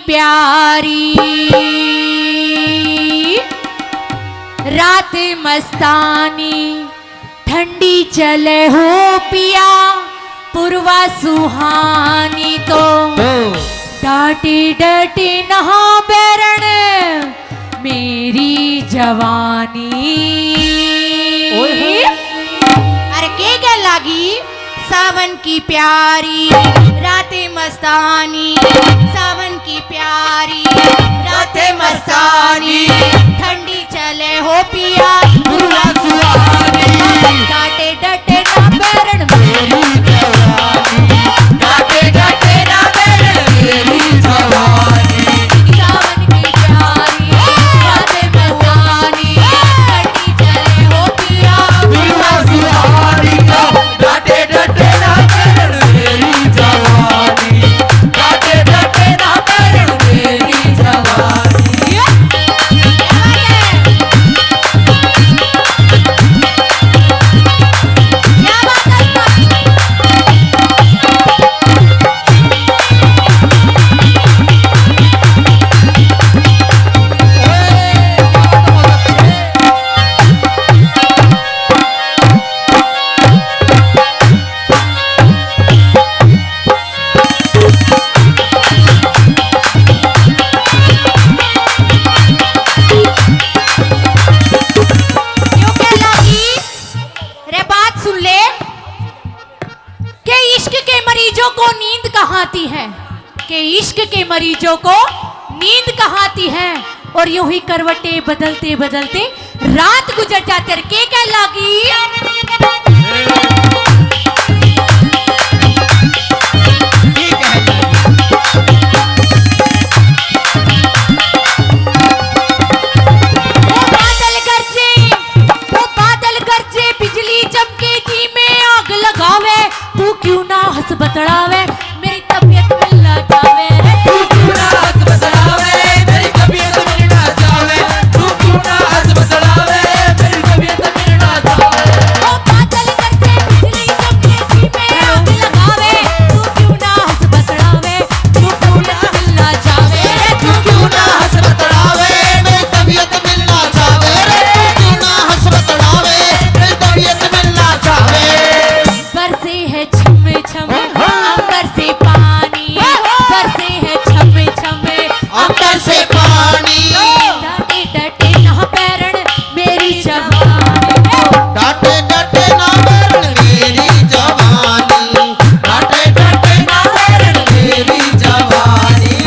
प्यारी रात मस्तानी ठंडी चले हो पिया पूर्वा सुहानी तो डाटे डटे नहा बैरण मेरी जवानी। अरे के लागी सावन की प्यारी रातें मस्तानी सावन की प्यारी रातें मस्तानी ठंडी चले हो पिया पूर्वा सुहानी डाटे डटे ना बैरण मेरी जवानी डाटे डटे ना बैरण मेरी जवानी। सावन की प्यारी रातें मस्तानी ठंडी चले हो पिया पूर्वा सुहानी डाटे डटे ना बैरण मेरी जवानी डाटे डटे ना बैरण मेरी जवानी। आती है कि इश्क के मरीजों को नींद कहाँ आती है और यूं ही करवटे बदलते बदलते रात गुजर जाते हैं। के क्या लागी वो बादल गरजे बिजली चमके जी में आग लगावे तू क्यों ना हंस बतड़ावे मेरी तबीयत मिलना जावे तू क्यों ना हंस बतड़ावे मेरी तबीयत मिलना जावे तू क्यों ना हंस बतड़ावे मेरी तबीयत मिलना जावे। ओ बादल करते बिजली चमके जी में आग लगावे तू क्यों ना हंस बतड़ावे तू क्यों ना मिलना जावे तू क्यों ना हंस बतड़ावे मेरी तबीयत मिलना जावे तू क्यों ना हंस बतड़ावे मेरी तबीयत मिलना जावे। बरसे है छम छम अंबर से पानी बरसे है छम छम अंबर से पानी डाटे डटे ना पैरण मेरी जवानी डाटे डटे ना बैरण मेरी जवानी डाटे डटे ना बैरण मेरी जवानी।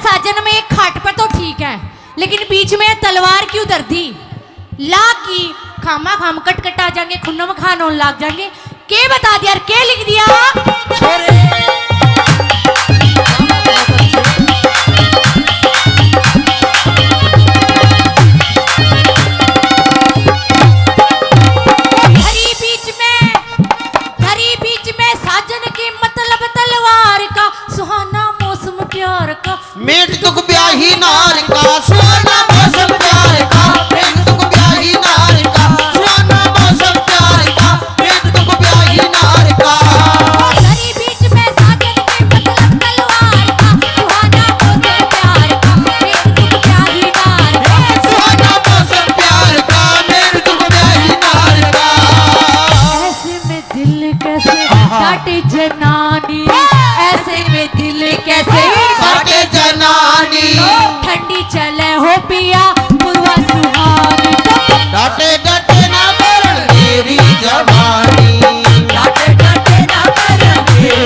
साजन में एक खाट पर तो ठीक है लेकिन बीच में तलवार क्यों धर दी लाग की खामा खाम कट आ जाएंगे खुन्नम खान होने लाग जाएंगे के बता दिया के लिख दिया धरी बीच में साजन के मतलब तलवार का सुहाना मौसम प्यार का मेट तुक ब्याही नार का सुहाना मौसम प्यार का मेट तुक ब्याही नार का सुहाना मौसम प्यार का मेट तुक ब्याही नार का। धरी बीच में साजन के मतलब तलवार का सुहाना मौसम प्यार का मेट तुक ब्याही नार का सुहाना मौसम प्यार का मेट तुक ब्याही नार का। ऐसे में दिल कैसे काटे जनानी ऐसे में दिल कैसे काटे जनानी ठंडी चले हो पिया पूर्वा सुहानी डाटे डटे ना बैरण मेरी जवानी डाटे डटे ना बैरण मेरी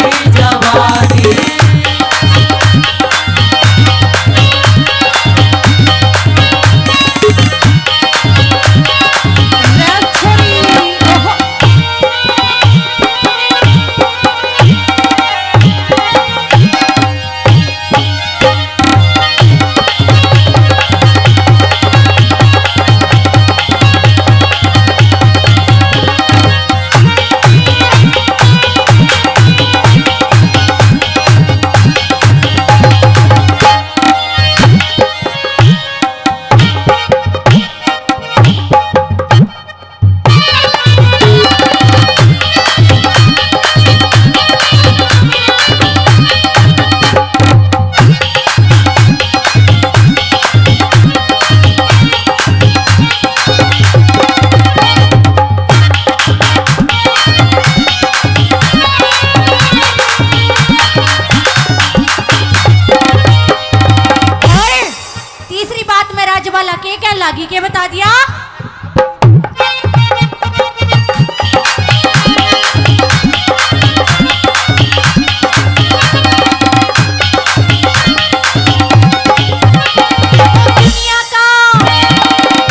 आगे के बता दिया।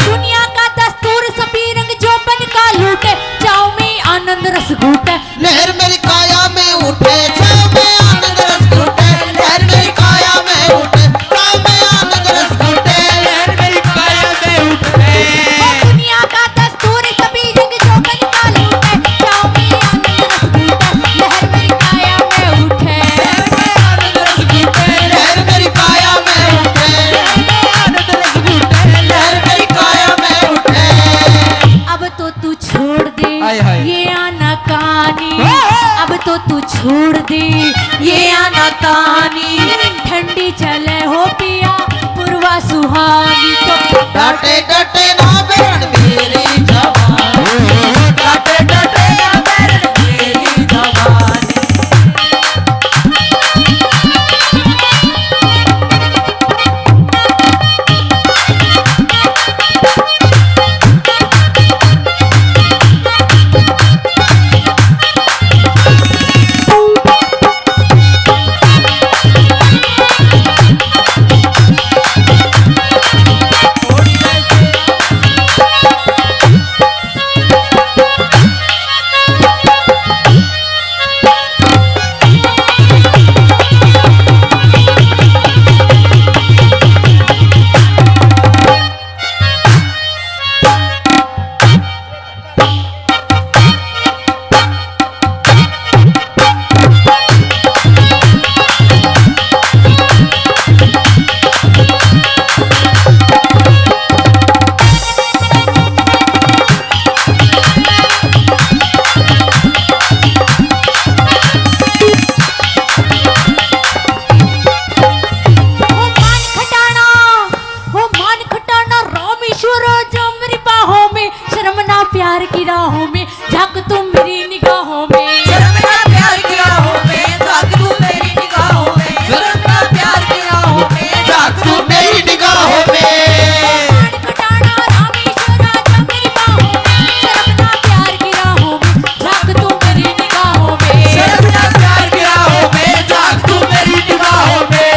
दुनिया का दस्तूर सभी रंग जो बन का लूटे, जाओ में आनंद रस घूटे। लहर मेरी काया में उठे, छाव में आनंद रस घूटे। लहर मेरी काया में उठे, छाव में आनंद रस घूटे। लहर मेरी काया में उठे। दुनिया का दस्तूर सभी रंग जो बन का लूटे, जाओ में आनंद रस घूटे। लहर मेरी काया में उठे, आनंद रस घूटे। लहर मेरी काया में उठे, आनंद रस घूटे। लहर मेरी काया में उठे। अब तो तू छोड़ दे हाय हाय। ये आनाकानी, अब तो तू छोड़ दे ये आनाकानी। ठंडी चले हो पिया पूर्वा सुहानी, तो डाटे डाटे ना बैरण मेरी जवानी। डाटे डाटे ना बैरण मेरी जवानी। प्यार की राहों में झांक तुम मेरी निगाहों में। शर्मना प्यार की राहों में, झांक तू मेरी निगाहों में। शर्मना प्यार की राहों में, झांक तू मेरी निगाहों में। मान खटाना रामेश्वरा जा मेरी बाहों में, शर्मना प्यार की राहों में झांक तुम मेरी निगाहों में। शर्मना प्यार की राहों में, झांक तू मेरी निगाहों में।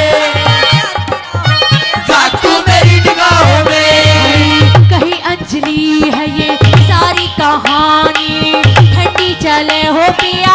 झांक तू मेरी निगाहों में। कहीं अंजलि है ये सारी कहानी, ठंडी चले हो पिया